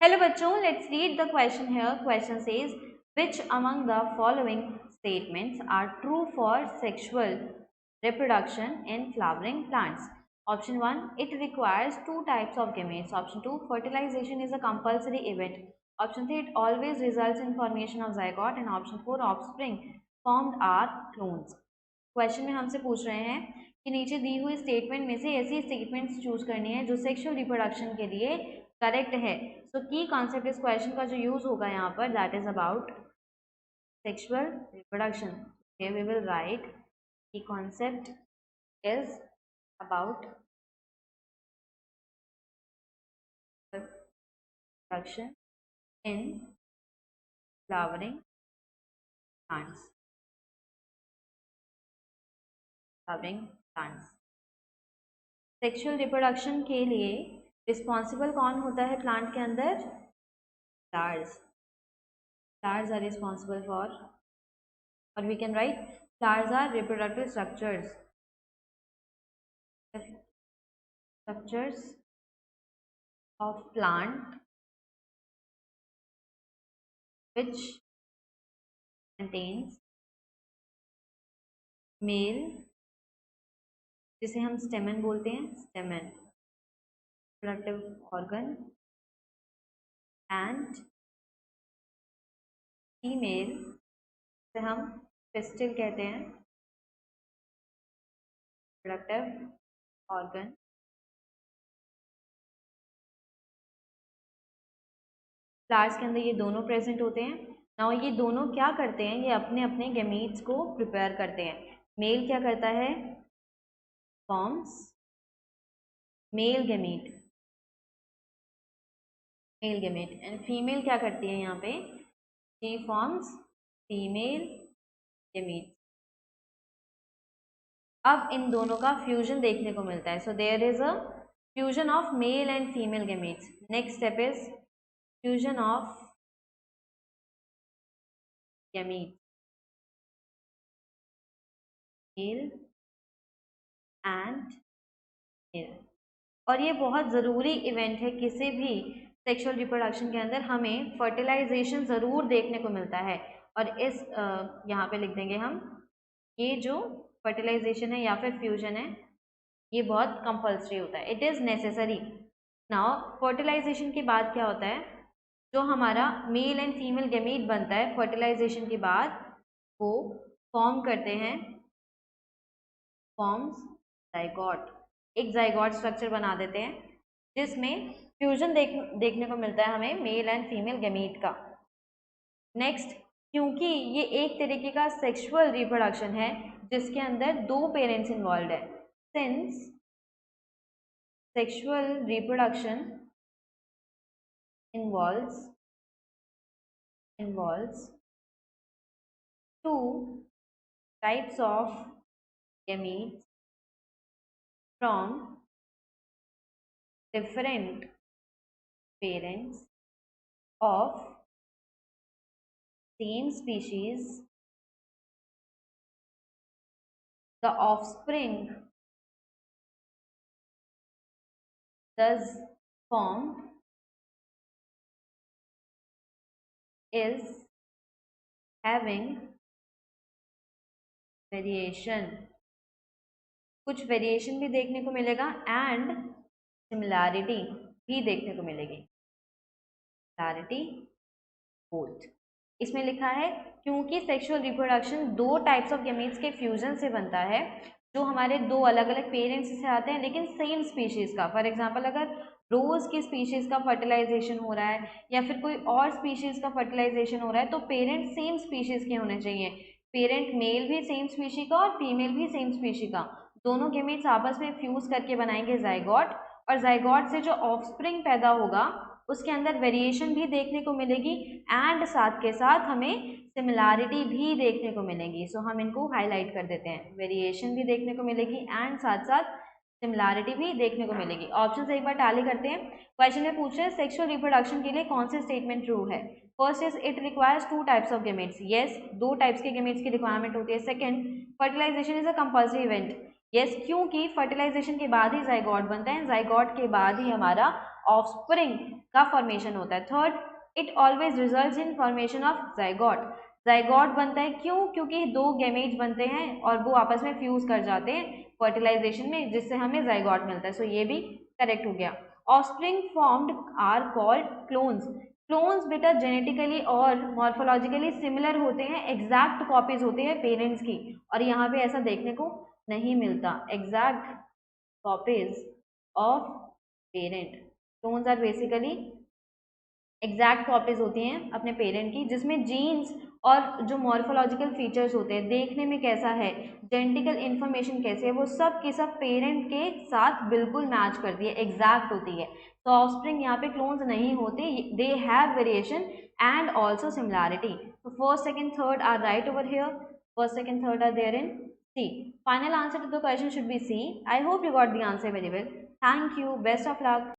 Hello बच्चों, let's read the question here. Question says which among the following statements are true for sexual reproduction in flowering plants? Option 1, it requires two types of gametes. Option 2, fertilization is a compulsory event. Option 3, it always results in formation of zygote. And option 4, offspring formed are clones. Question में हमसे पूछ रहे हैं कि नीचे दी हुई statement में से ऐसी स्टेटमेंट्स चूज करनी है जो सेक्सुअल रिप्रोडक्शन के लिए करेक्ट है. सो की कॉन्सेप्ट इस क्वेश्चन का जो यूज होगा यहाँ पर that is about sexual reproduction. We will write की concept is about reproduction in flowering plants. Sexual reproduction के लिए रिस्पॉन्सिबल कौन होता है प्लांट के अंदर? Flowers. Flowers are responsible for, और we can write flowers are reproductive structures of plant which contains male, जिसे हम स्टेमन बोलते हैं, स्टेमन reproductive organ, and फीमेल जिसे हम पिस्टिल कहते हैं, reproductive organ. फ्लावर्स के अंदर ये दोनों प्रेजेंट होते हैं. नाउ ये दोनों क्या करते हैं? ये अपने अपने गैमीट्स को प्रिपेयर करते हैं. मेल क्या करता है? Forms male gamete, and female क्या करती है यहाँ पे? She forms female gamete. अब इन दोनों का फ्यूजन देखने को मिलता है. So there is a fusion of male and female gametes. Next step is fusion of gamete, male and male. और ये बहुत ज़रूरी इवेंट है. किसी भी सेक्सुअल रिप्रोडक्शन के अंदर हमें फर्टिलाइजेशन ज़रूर देखने को मिलता है. और इस यहाँ पे लिख देंगे हम, ये जो फर्टिलाइजेशन है या फिर फ्यूजन है ये बहुत कंपल्सरी होता है. It is necessary. Now fertilization के बाद क्या होता है? जो हमारा मेल एंड फीमेल गैमीट बनता है फर्टिलाइजेशन के बाद, वो फॉर्म करते हैं, फॉर्म्स जाइगोट. एक जाइगोट स्ट्रक्चर बना देते हैं जिसमें फ्यूजन देखने को मिलता है हमें मेल एंड फीमेल गैमीट का. नेक्स्ट, क्योंकि ये एक तरीके का सेक्सुअल रिप्रोडक्शन है जिसके अंदर दो पेरेंट्स इन्वॉल्व है, since sexual reproduction involves two types of gametes from different parents of same species. The offspring thus formed is having variation. कुछ वेरिएशन भी देखने को मिलेगा एंड सिमिलैरिटी भी देखने को मिलेगी. Similarity both. इसमें लिखा है क्योंकि सेक्सुअल रिप्रोडक्शन दो टाइप्स ऑफ गैमीट्स के फ्यूजन से बनता है जो हमारे दो अलग अलग पेरेंट्स से आते हैं लेकिन सेम स्पीशीज का. फॉर एग्जांपल अगर रोज की स्पीशीज का फर्टिलाइजेशन हो रहा है या फिर कोई और स्पीशीज का फर्टिलाइजेशन हो रहा है तो पेरेंट सेम स्पीशीज के होने चाहिए. पेरेंट मेल भी सेम स्पीशी का और फीमेल भी सेम स्पीशी का. दोनों गैमीट्स आपस में फ्यूज करके बनाएंगे जाइगोट, और जाइगोट से जो ऑफस्प्रिंग पैदा होगा उसके अंदर वेरिएशन भी देखने को मिलेगी एंड साथ के साथ हमें सिमिलैरिटी भी देखने को मिलेगी. सो हम इनको हाईलाइट कर देते हैं. वेरिएशन भी देखने को मिलेगी एंड साथ साथ सिमिलैरिटी भी देखने को मिलेगी. ऑप्शन एक बार टैली करते हैं. क्वेश्चन में पूछ रहे हैं सेक्सुअल रिप्रोडक्शन के लिए कौन से स्टेटमेंट ट्रू है. First is it requires two types of gametes. Yes, दो टाइप्स के गैमेट्स की रिक्वायरमेंट होती है. Second, fertilization is a compulsory event. Yes, क्योंकि फर्टिलाइजेशन के बाद ही जाइगोट बनता है, जाइगोट के बाद ही हमारा ऑफस्प्रिंग का फॉर्मेशन होता है। Third, it always results in formation of zygote. Zygote बनता है क्यों? क्योंकि दो गैमेट्स बनते हैं और वो आपस में फ्यूज कर जाते हैं फर्टिलाइजेशन में, जिससे हमें जाइगोट मिलता है। सो ये भी करेक्ट हो गया। Offspring formed are called clones. Clones बेटा जेनेटिकली और मॉर्फोलॉजिकली सिमिलर होते हैं, एग्जैक्ट कॉपीज होते हैं पेरेंट्स की, और यहाँ पे ऐसा देखने को नहीं मिलता exact copies of parent. Clones are basically exact copies होती हैं अपने पेरेंट की, जिसमें जीन्स और जो मॉर्फोलॉजिकल फीचर्स होते हैं, देखने में कैसा है, जेनेटिकल इन्फॉर्मेशन कैसे है, वो सब की सब पेरेंट के साथ बिल्कुल मैच करती है, एग्जैक्ट होती है। तो ऑफस्प्रिंग यहाँ पे क्लोन्स नहीं होते, they have variation and also similarity. तो first second third are right over here, first second third are there in C. Final answer to the question should be C. I hope you got the answer very well. Thank you. Best of luck.